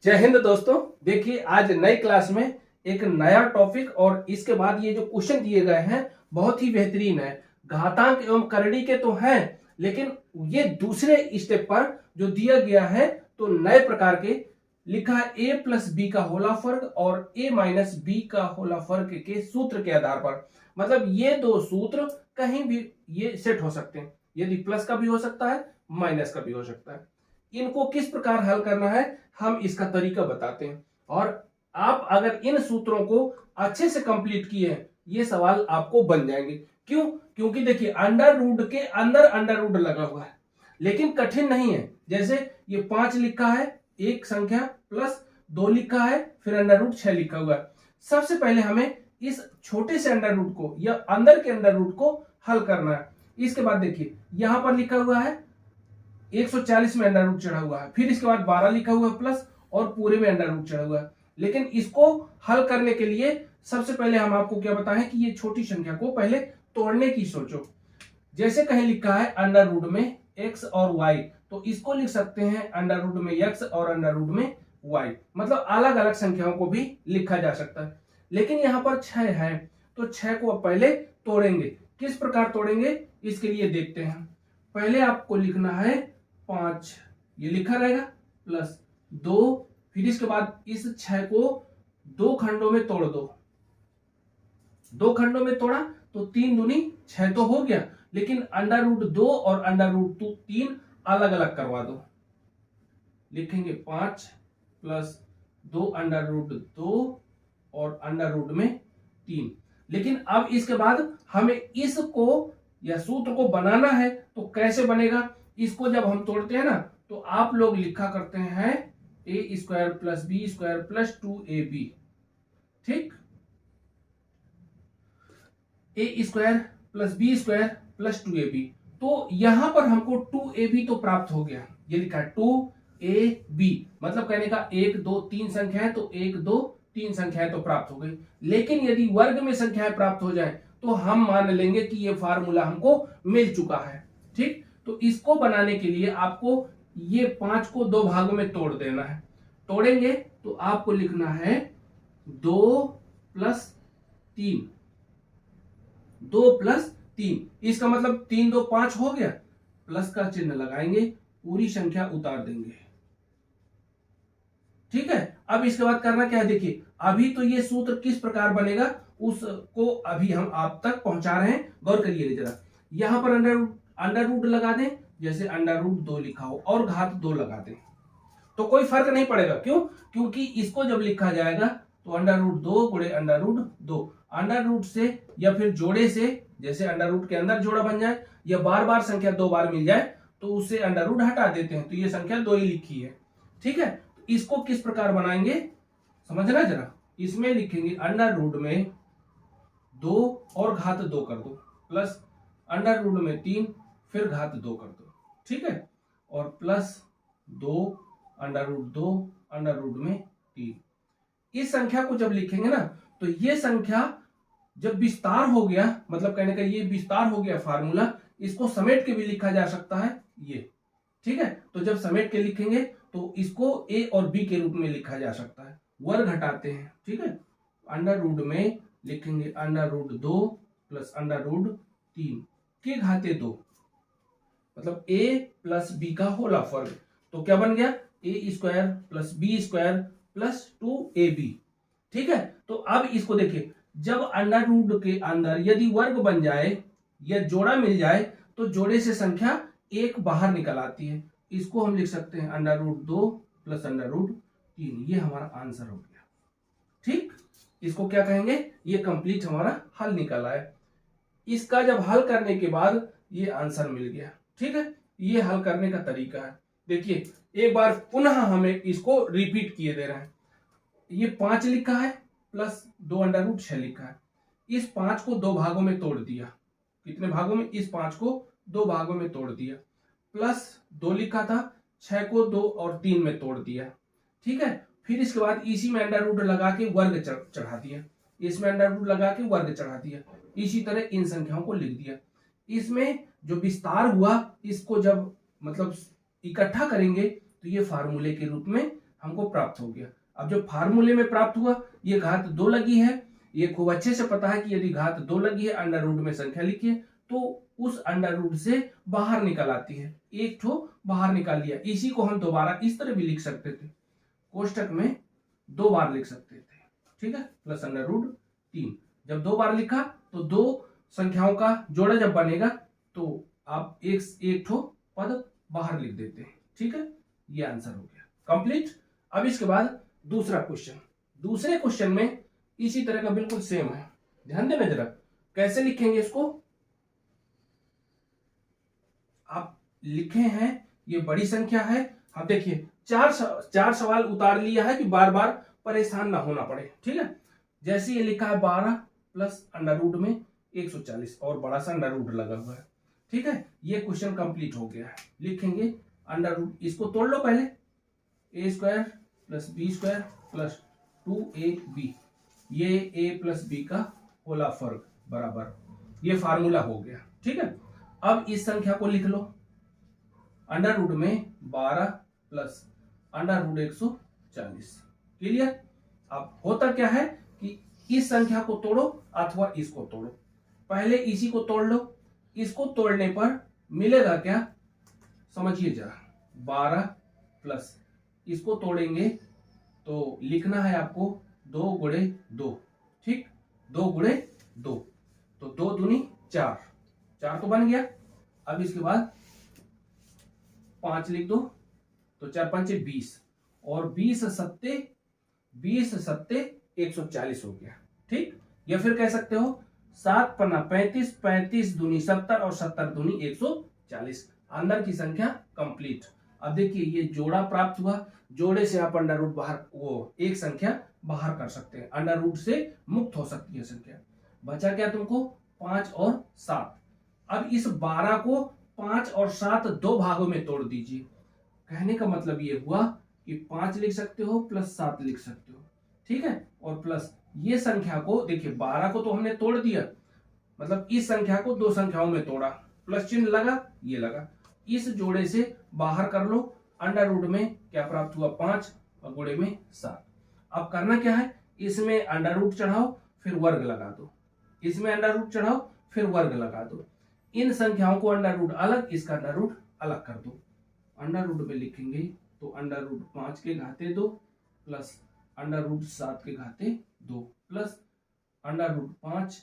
जय हिंद दोस्तों। देखिए आज नई क्लास में एक नया टॉपिक और इसके बाद ये जो क्वेश्चन दिए गए हैं बहुत ही बेहतरीन है। घातांक एवं करड़ी के तो हैं, लेकिन ये दूसरे स्टेप पर जो दिया गया है तो नए प्रकार के लिखा है a प्लस बी का होला फर्क और a माइनस बी का होला फर्क के सूत्र के आधार पर। मतलब ये दो सूत्र कहीं भी ये सेट हो सकते हैं, यदि प्लस का भी हो सकता है माइनस का भी हो सकता है। इनको किस प्रकार हल करना है हम इसका तरीका बताते हैं, और आप अगर इन सूत्रों को अच्छे से कंप्लीट किए हैं ये सवाल आपको बन जाएंगे। क्यों? क्योंकि देखिए अंडर रूट के अंदर अंडर रूट लगा हुआ है, लेकिन कठिन नहीं है। जैसे ये 5 लिखा है एक संख्या प्लस 2 लिखा है फिर अंडर रूट 6 लिखा हुआ है। सबसे पहले हमें इस छोटे से अंडर रूट को या अंदर के अंडर रूट को हल करना है। इसके बाद देखिए यहां पर लिखा हुआ है 140 में अंडर रूट चढ़ा हुआ है, फिर इसके बाद 12 लिखा हुआ है प्लस और पूरे में अंडर रूट चढ़ा हुआ है। लेकिन इसको हल करने के लिए सबसे पहले हम आपको क्या बताएं कि ये छोटी संख्या को पहले तोड़ने की सोचो। जैसे कहीं लिखा है अंडर रूट में x और y, तो इसको लिख सकते हैं अंडर रूट में x और अंडर रूट में y। मतलब अलग अलग संख्याओं को भी लिखा जा सकता है, लेकिन यहां पर 6 है तो 6 को अब पहले तोड़ेंगे। किस प्रकार तोड़ेंगे इसके लिए देखते हैं। पहले आपको लिखना है 5, ये लिखा रहेगा प्लस 2, फिर इसके बाद इस 6 को 2 खंडों में तोड़ दो। 2 खंडों में तोड़ा तो 3 दूनी 6 तो हो गया, लेकिन अंडर रूट 2 और अंडर रूट 3 अलग अलग करवा दो। लिखेंगे 5 प्लस 2 अंडर रूट 2 और अंडर रूट में 3। लेकिन अब इसके बाद हमें इसको या सूत्र को बनाना है, तो कैसे बनेगा? इसको जब हम तोड़ते हैं ना तो आप लोग लिखा करते हैं a square plus B square plus 2ab। ठीक, a square plus B square plus 2ab। तो यहां पर हमको 2ab तो प्राप्त हो गया, ये लिखा है 2ab, मतलब कहने का 1 2 3 संख्या है तो 1 2 3 संख्याएं तो प्राप्त हो गई। लेकिन यदि वर्ग में संख्याएं प्राप्त हो जाए तो हम मान लेंगे कि ये फार्मूला हमको मिल चुका है। ठीक, तो इसको बनाने के लिए आपको ये 5 को 2 भागों में तोड़ देना है। तोड़ेंगे तो आपको लिखना है 2 प्लस 3, 2 प्लस 3, इसका मतलब 3 2 5 हो गया, प्लस का चिन्ह लगाएंगे, पूरी संख्या उतार देंगे। ठीक है, अब इसके बाद करना क्या है देखिए, अभी तो ये सूत्र किस प्रकार बनेगा उसको अभी हम आप तक पहुंचा रहे हैं, गौर करिएगा जरा। यहां पर अंडर रूट लगा दें, जैसे अंडर रूट 2 लिखा हो और घात 2 लगा दें तो कोई फर्क नहीं पड़ेगा। क्यों? क्योंकि इसको जब लिखा जाएगा तो अंडर रूट 2 गुणे अंडर रूट 2, अंडर रूट से या फिर जोड़े से, जैसे अंडर रूट के अंदर जोड़ा बन जाए या बार बार संख्या 2 बार मिल जाए तो उससे अंडर रूट हटा देते हैं, तो ये संख्या 2 ही लिखी है। ठीक है, इसको किस प्रकार बनाएंगे समझना जरा। इसमें लिखेंगे अंडर रूट में 2 और घात 2 कर दो, प्लस अंडर रूट में 3 फिर घात 2 कर दो। ठीक है, और plus 2 under root 2 under root में 3। इस संख्या को जब लिखेंगे ना तो ये संख्या जब विस्तार हो गया, मतलब कहने का ये विस्तार हो गया फार्मूला, इसको समेट के भी लिखा जा सकता है ये। ठीक है, तो जब समेट के लिखेंगे तो इसको a और b के रूप में लिखा जा सकता है। वर्ग हटाते हैं, ठीक है, अंडर रूट में लिखेंगे under root 2 plus under root 3 के घाते 2, मतलब a प्लस b का होला फर्क। तो क्या बन गया a square plus B square plus 2ab। ठीक है, तो अब इसको देखिए, जब अंडर रूट के अंदर यदि वर्ग बन जाए या जोड़ा मिल जाए तो जोड़े से संख्या 1 बाहर निकल आती है। इसको हम लिख सकते हैं under root 2 plus under root 3, ये हमारा आंसर हो गया। ठीक, इसको क्या कहेंगे, ये कंप्लीट हमारा हल निकल आया। इसका जब हल करने के बाद ये आंसर मिल गया। ठीक है, ये हल करने का तरीका है। देखिए एक बार पुनः हमें इसको रिपीट किए दे रहे हैं। ये 5 लिखा है प्लस 2 अंडर रूट 6 लिखा है, इस 5 को 2 भागों में तोड़ दिया। कितने भागों में? इस 5 को 2 भागों में तोड़ दिया, प्लस 2 लिखा था, 6 को 2 और 3 में तोड़ दिया। ठीक है, फिर इसके बाद इसी में अंडर रूट लगा के वर्ग चढ़ा दिया, इसमें अंडर रूट लगा के वर्ग चढ़ा दिया। इसी तरह इन संख्याओं को लिख दिया। इसमें जो विस्तार हुआ इसको जब मतलब इकट्ठा करेंगे तो ये फार्मूले के रूप में हमको प्राप्त हो गया। अब जो फार्मूले में प्राप्त हुआ, ये घात 2 लगी है, ये खूब अच्छे से पता है कि यदि घात 2 लगी है, अंडर रूट में संख्या लिखिए तो उस अंडर रूट से बाहर निकल आती है, एक ठो बाहर निकाल लिया। इसी को हम दोबारा इस तरह भी लिख सकते थे, कोष्टक में 2 बार लिख सकते थे, ठीक है, प्लस अंडर रूट 3। जब 2 बार लिखा तो 2 संख्याओं का जोड़ा जब बनेगा तो आप एक ठो पद बाहर लिख देते हैं, ठीक है। ये आंसर हो गया कंप्लीट। अब इसके बाद दूसरा क्वेश्चन, दूसरे क्वेश्चन में इसी तरह का बिल्कुल सेम है, ध्यान देना जरा कैसे लिखेंगे इसको। आप लिखे हैं, ये बड़ी संख्या है। अब देखिए चार सवाल उतार लिया है कि बार बार परेशान ना होना पड़े, ठीक है। जैसे ये लिखा है 12 प्लस अंडर रूट में 140 और बड़ा सा अंडर रूट लगा हुआ है, ठीक है। ये क्वेश्चन कंप्लीट हो गया है। लिखेंगे अंडर रूट, इसको तोड़ लो पहले, A square plus B square plus 2ab, ये a प्लस बी का होला फर्क बराबर, ये फार्मूला हो गया, ठीक है। अब इस संख्या को लिख लो, अंडर रूट में 12 प्लस अंडर रूट 140, क्लियर। अब होता क्या है कि इस संख्या को तोड़ो अथवा इसको तोड़ो, पहले इसी को तोड़ लो, इसको तोड़ने पर मिलेगा क्या समझिए जरा, 12 प्लस इसको तोड़ेंगे तो लिखना है आपको 2 गुणे 2, ठीक, 2 गुणे 2, तो 2 दूनी 4, 4 तो बन गया। अब इसके बाद 5 लिख दो तो 4 पंचे 20 और 20 सत्ते 140 हो गया, ठीक। या फिर कह सकते हो 7 पन्ना 35, 35 दूनी 70 और 70 दूनी 140, अंदर की संख्या कंप्लीट। अब देखिए ये जोड़ा प्राप्त हुआ, जोड़े से आप अंडर रूट बाहर, वो एक संख्या बाहर कर सकते हैं, अंडर रूट से मुक्त हो सकती है संख्या। बचा क्या तुमको 5 और 7। अब इस 12 को 5 और 7 दो भागों में तोड़ दीजिए। कहने का मतलब ये हुआ कि 5 लिख सकते हो प्लस 7 लिख सकते हो, ठीक है, और प्लस ये संख्या को देखिए 12 को तो हमने तोड़ दिया, मतलब इस संख्या को दो संख्याओं में तोड़ा, प्लस चिन्ह लगा, ये लगा, इस जोड़े से बाहर कर लो। अंडर रूट में क्या प्राप्त हुआ 5 और गुणे में 7। अब करना क्या है, इसमें अंडर रूट चढ़ाओ फिर वर्ग लगा दो, इसमें अंडर रूट चढ़ाओ फिर वर्ग लगा दो। इन संख्याओं को अंडर रूट अलग, इसका अंडर रूट अलग कर दो। अंडर रूट में लिखेंगे तो अंडर रूट 5 के घाते 2 प्लस अंडर रूट 7 के घाते 2 प्लस अंडर रूट 5,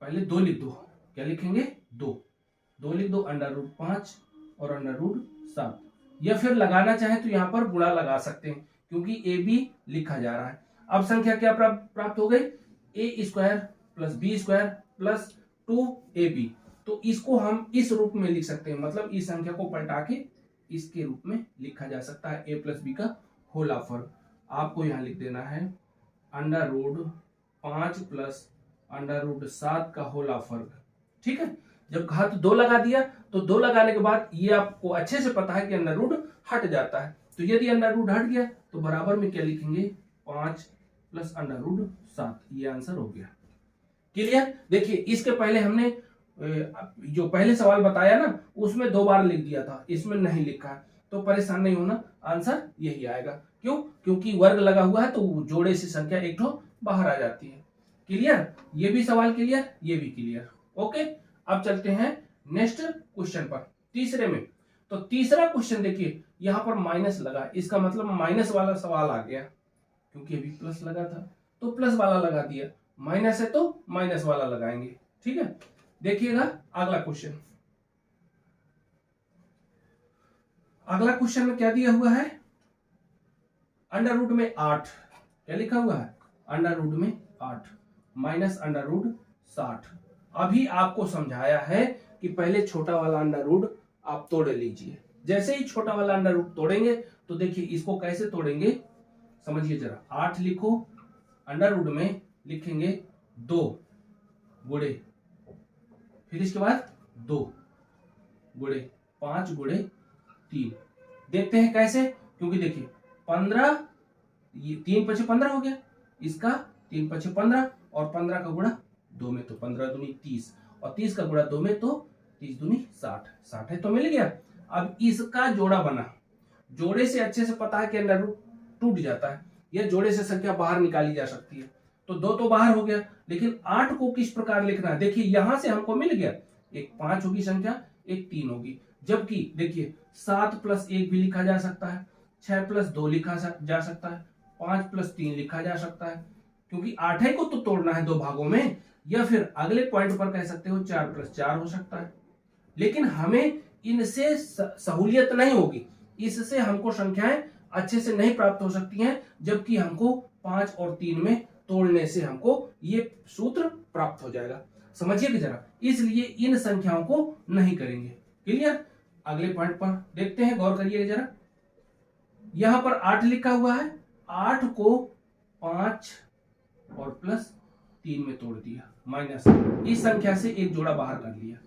पहले 2 लिख दो, क्या लिखेंगे 2 लिख दो, अंडर रूट 5 और अंडर रूट 7। या फिर लगाना चाहे तो यहां पर गुणा लगा सकते हैं क्योंकि ए बी लिखा जा रहा है। अब संख्या क्या प्राप्त हो गई, A square plus B square plus 2ab, तो इसको हम इस रूप में लिख सकते हैं, मतलब इस संख्या को पलटा के इसके रूप में लिखा जा सकता है, a प्लस बी का होल फर्क। आपको यहां लिख देना है under root 5 plus under root 7 का होल फर्क, ठीक है। जब घात 2 लगा दिया तो 2 लगाने के बाद ये आपको अच्छे से पता है कि अंडर रूट हट जाता है, तो यदि अंडर रूट हट गया तो बराबर में क्या लिखेंगे 5 प्लस अंडर रूट 7, ये आंसर हो गया, क्लियर। देखिए इसके पहले हमने जो पहले सवाल बताया ना उसमें 2 बार लिख दिया था, इसमें नहीं लिखा है, तो परेशान नहीं होना, आंसर यही आएगा। क्यों, क्योंकि वर्ग लगा हुआ है तो जोड़े से संख्या एक ठो बाहर आ जाती है, क्लियर। ये भी सवाल क्लियर, ये भी क्लियर, ओके। अब चलते हैं नेक्स्ट क्वेश्चन पर, तीसरे में। तो तीसरा क्वेश्चन देखिए यहां पर माइनस लगा, इसका मतलब माइनस वाला सवाल आ गया, क्योंकि अभी प्लस लगा था तो प्लस वाला लगा दिया, माइनस है तो माइनस वाला लगाएंगे, ठीक है। देखिएगा अगला क्वेश्चन, अगला क्वेश्चन में क्या दिया हुआ है, अंडर रूट में 8, क्या लिखा हुआ है अंडर रूट में 8 माइनस अंडर रूट 60। अभी आपको समझाया है कि पहले छोटा वाला अंडर रूट आप तोड़ लीजिए, जैसे ही छोटा वाला अंडर रूट तोड़ेंगे तो देखिए इसको कैसे तोड़ेंगे समझिए जरा। 8 लिखो, अंडर रूट में लिखेंगे 2 गुणे, फिर इसके बाद 2 गुणे 5 गुणे 3। देखते हैं कैसे, क्योंकि देखिए 15, ये 3 पचे 15 हो गया, इसका 3 पचे 15 और 15 का गुणा 2 में तो 15 दूनी 30 और 30 का गुणा 2 में तो 30 दूनी 60, 60 है तो मिल गया। अब इसका जोड़ा बना, जोड़े से अच्छे से पता है कि अंडर रूट टूट जाता है, या जोड़े से संख्या बाहर निकाली जा सकती है। तो 2 तो बाहर हो गया, लेकिन 8 को किस प्रकार लिखना है? देखिए यहां से हमको मिल गया, एक 5 होगी संख्या, एक 3 होगी। जबकि देखिए 7 + 1 भी लिखा जा सकता है, 6 + 2 लिखा जा सकता है, 5 + 3 लिखा जा सकता है, क्योंकि 8 को तो तोड़ना है 2 भागों में। या फिर अगले पॉइंट पर कह सकते हो 4 + 4 हो सकता है। लेकिन हमें इनसे सहूलियत नहीं होगी, इससे हमको संख्याएं अच्छे से नहीं प्राप्त हो सकती हैं, जबकि हमको 5 और 3 में तोड़ने से हमको ये सूत्र प्राप्त हो जाएगा। समझिए कि जरा, इसलिए इन संख्याओं को नहीं करेंगे। क्लियर? अगले पॉइंट पर देखते हैं, गौर करिए जरा। यहां पर 8 लिखा हुआ है, 8 को 5 और +3 में तोड़ दिया, माइनस इस संख्या से एक जोड़ा बाहर कर लिया,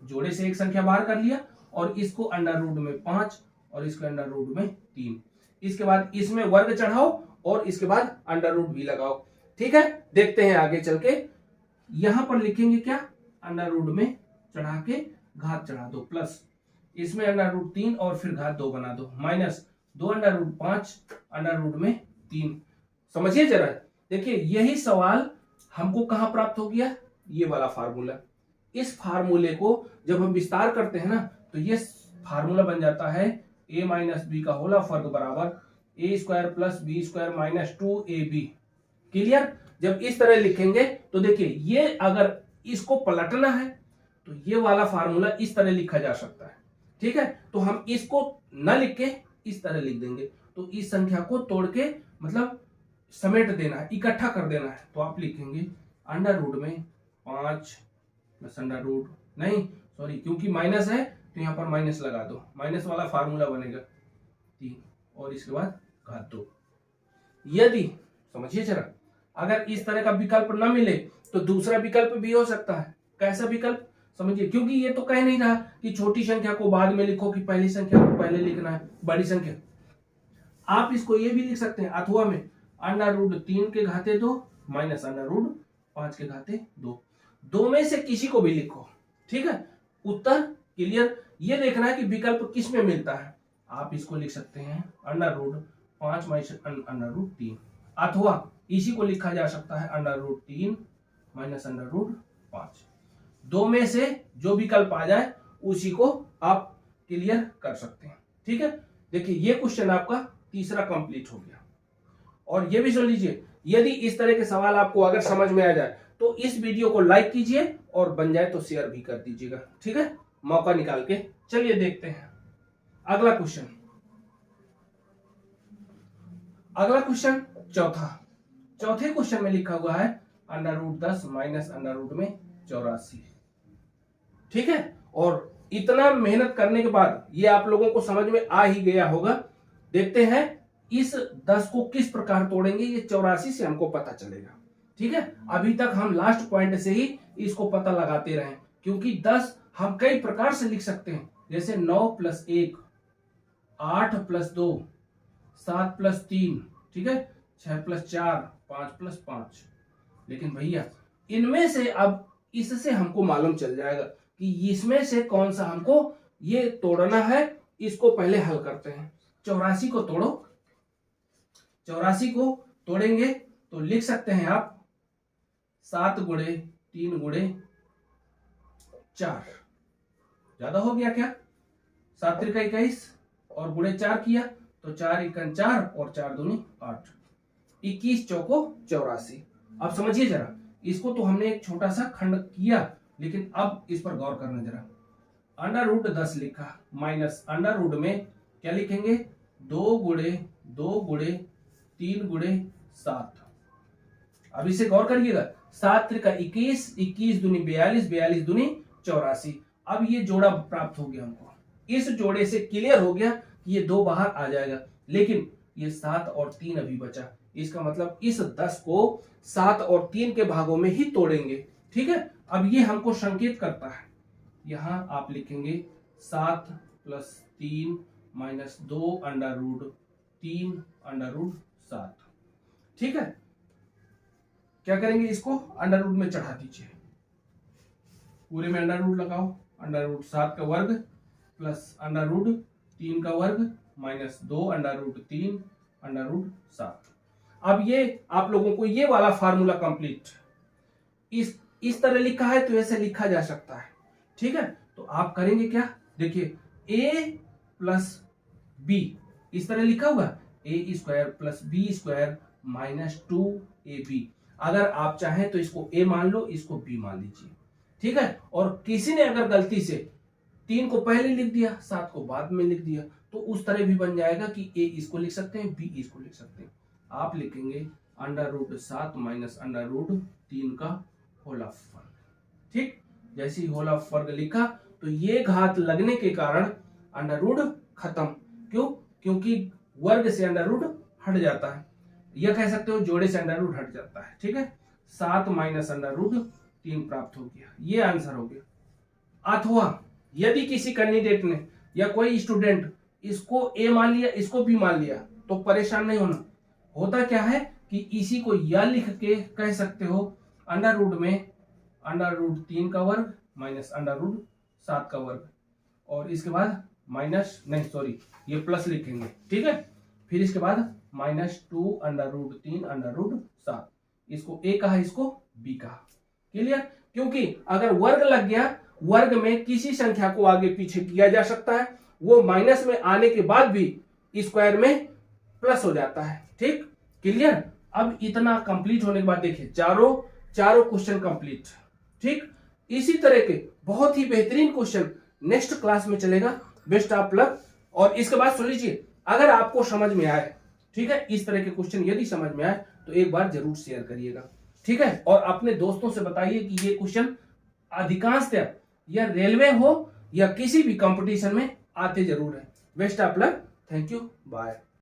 जोड़े से एक संख्या बाहर कर लिया, और इसको अंडर रूट में 5 और इसको अंडर रूट में 3। इसके बाद इसमें वर्ग चढ़ाओ और इसके बाद अंडर रूट भी लगाओ। ठीक है, देखते हैं आगे चल के। यहां पर लिखेंगे क्या? अंडर रूट में चढ़ा के घात चढ़ा दो, प्लस इसमें अंडर रूट 3 और फिर घात 2 बना दो, minus 2 under root 5 under root में 3। समझिए जरा, देखिए यही सवाल हमको कहां प्राप्त हो गया? ये वाला फार्मूला। इस फार्मूले को जब हम विस्तार करते हैं ना, तो ये फार्मूला बन जाता है a - b का होल वर्ग बराबर a² + b² - 2ab। क्लियर? जब इस तरह लिखेंगे तो देखिए, ये अगर इसको पलटना है तो ये वाला फार्मूला इस तरह लिखा जा सकता है। ठीक है, तो हम इसको न लिख के इस तरह लिख देंगे, तो इस संख्या को तोड़ के मतलब समेट देना है, इकट्ठा कर देना है। तो आप लिखेंगे अंडर रूट में 5 + अंडर रूट, नहीं सॉरी, क्योंकि माइनस है तो यहां पर माइनस लगा दो, माइनस वाला फार्मूला बनेगा 3 और इसके बाद घात 2। यदि समझिए जरा, अगर इस तरह का विकल्प न मिले तो दूसरा विकल्प भी हो सकता है। कैसा विकल्प? समझिए, क्योंकि ये तो कह नहीं रहा कि छोटी संख्या को बाद में लिखो कि पहली संख्या को पहले लिखना है, बड़ी संख्या। आप इसको ये भी लिख सकते हैं अथवा में अंडर रूट 3 के घाते 2 माइनस अंडर रूट 5 के घाते 2, दो में से किसी को भी लिखो। ठीक है, उत्तर क्लियर? ये देखना है कि विकल्प किस में मिलता है। आप इसको लिख सकते हैं under root 5 minus under root 3, अथवा इसी को लिखा जा सकता है under root 3 minus under root 5। दो में से जो विकल्प आ जाए उसी को आप क्लियर कर सकते हैं। ठीक है, देखिए ये क्वेश्चन आपका तीसरा कंप्लीट हो गया। और ये भी सुन लीजिए, यदि इस तरह के सवाल आपको अगर समझ में आ जाए तो इस वीडियो को लाइक कीजिए और बन जाए तो शेयर भी कर दीजिएगा। ठीक है, मौका निकाल के। चलिए देखते हैं अगला क्वेश्चन। अगला क्वेश्चन चौथे क्वेश्चन में लिखा हुआ है under root 10 minus under root में 84। ठीक है, और इतना मेहनत करने के बाद ये आप लोगों को समझ में आ ही गया होगा। देखते हैं इस 10 को किस प्रकार तोड़ेंगे, ये 84 से हमको पता चलेगा। ठीक है, अभी तक हम लास्ट पॉइंट से ही इसको पता लगाते रहे, क्योंकि 10 हम कई प्रकार से लिख सकते हैं, जैसे 9 + 1, 8 + 2, 7 + 3, ठीक है, 6 + 4, 5 + 5। लेकिन भैया इनमें से अब इससे हमको मालूम चल जाएगा कि इसमें से कौन सा हमको ये तोड़ना है। इसको पहले हल करते हैं। 84 को तोड़ो। 84 को तोड़ेंगे तो लिख सकते हैं आप 7 × 3 × 4। ज्यादा हो गया क्या? 7 × 21 और × 4 किया तो 4 × 1 4 और 4 दूनी 8, 21 चौको 84। अब समझिए जरा, इसको तो हमने एक छोटा सा खंड किया, लेकिन अब इस पर गौर करना जरा। अंडर रूट 10 लिखा माइनस अंडर रूट में क्या लिखेंगे 2 × 2 × 3 × 7। अब इसे गौर करिएगा, 7 × 21, 21 दूनी 42, 42 दूनी 84। अब ये जोड़ा प्राप्त हो गया हमको। इस जोड़े से क्लियर हो गया कि ये 2 बाहर आ जाएगा, लेकिन ये 7 और 3 अभी बचा। इसका मतलब इस 10 को 7 और 3 के भागों में ही तोड़ेंगे। ठीक है, अब ये हमको संकेत करता है, यहां आप लिखेंगे 7 + 3 - 2 अंडर रूट 3 अंडर रूट 7। ठीक है, क्या करेंगे, इसको अंडर रूट में चढ़ा दीजिए, पूरे में अंडर रूट लगाओ। अंडर रूट 7 का वर्ग प्लस अंडर रूट 3 का वर्ग minus 2 under root 3 under root 7। अब ये आप लोगों को ये वाला फार्मूला कंप्लीट इस तरह लिखा है तो ऐसे लिखा जा सकता है, ठीक है। तो आप करेंगे क्या, देखिए a प्लस बी इस तरह लिखा हुआ a square plus B square minus 2ab। अगर आप चाहें तो इसको a मान लो, इसको b मान लीजिए, ठीक है। और किसी ने अगर गलती से 3 को पहले लिख दिया 7 को बाद में लिख दिया तो उस तरह भी बन जाएगा कि a इसको लिख सकते हैं, b इसको लिख सकते हैं। आप लिखेंगे under root 7 minus under root 3 का होल ऑफ वर्ग, ठीक। जैसे ही होल ऑफ वर्ग लिखा तो ये घात लगने के कारण अंडर रूट खत्म, क्यों, क्योंकि वर्ग से अंडर रूट हट जाता है, यह कह सकते हो जोड़े से अंडर रूट हट जाता है, ठीक है। 7 माइनस अंडर रूट 3 प्राप्त हो गया, ये आंसर हो गया। अथवा यदि किसी कैंडिडेट ने या कोई स्टूडेंट इसको a मान लिया इसको b मान लिया तो परेशान नहीं होना। होता क्या है कि इसी को या लिख के कह सकते हो अंडर रूट में अंडर रूट 3 का वर्ग माइनस अंडर रूट 7 का वर्ग, और इसके बाद माइनस नहीं सॉरी ये प्लस लिखेंगे, ठीक है। फिर इसके बाद minus 2 under root 3 under root 7, इसको a कहा इसको b कहा, क्लियर। क्योंकि अगर वर्ग लग गया, वर्ग में किसी संख्या को आगे पीछे किया जा सकता है, वो माइनस में आने के बाद भी स्क्वायर में प्लस हो जाता है, ठीक, क्लियर। अब इतना कंप्लीट होने के बाद देखिए चारों क्वेश्चन कंप्लीट, ठीक। इसी तरह के बहुत ही बेहतरीन क्वेश्चन नेक्स्ट क्लास में चलेगा। Best of luck. और इसके बाद सुन लीजिए, अगर आपको समझ में आए, ठीक है, इस तरह के क्वेश्चन यदि समझ में आए तो एक बार जरूर शेयर करिएगा, ठीक है। और अपने दोस्तों से बताइए कि ये क्वेश्चन अधिकांशतः या रेलवे हो या किसी भी कंपटीशन में आते जरूर है। Best of luck, thank you, bye.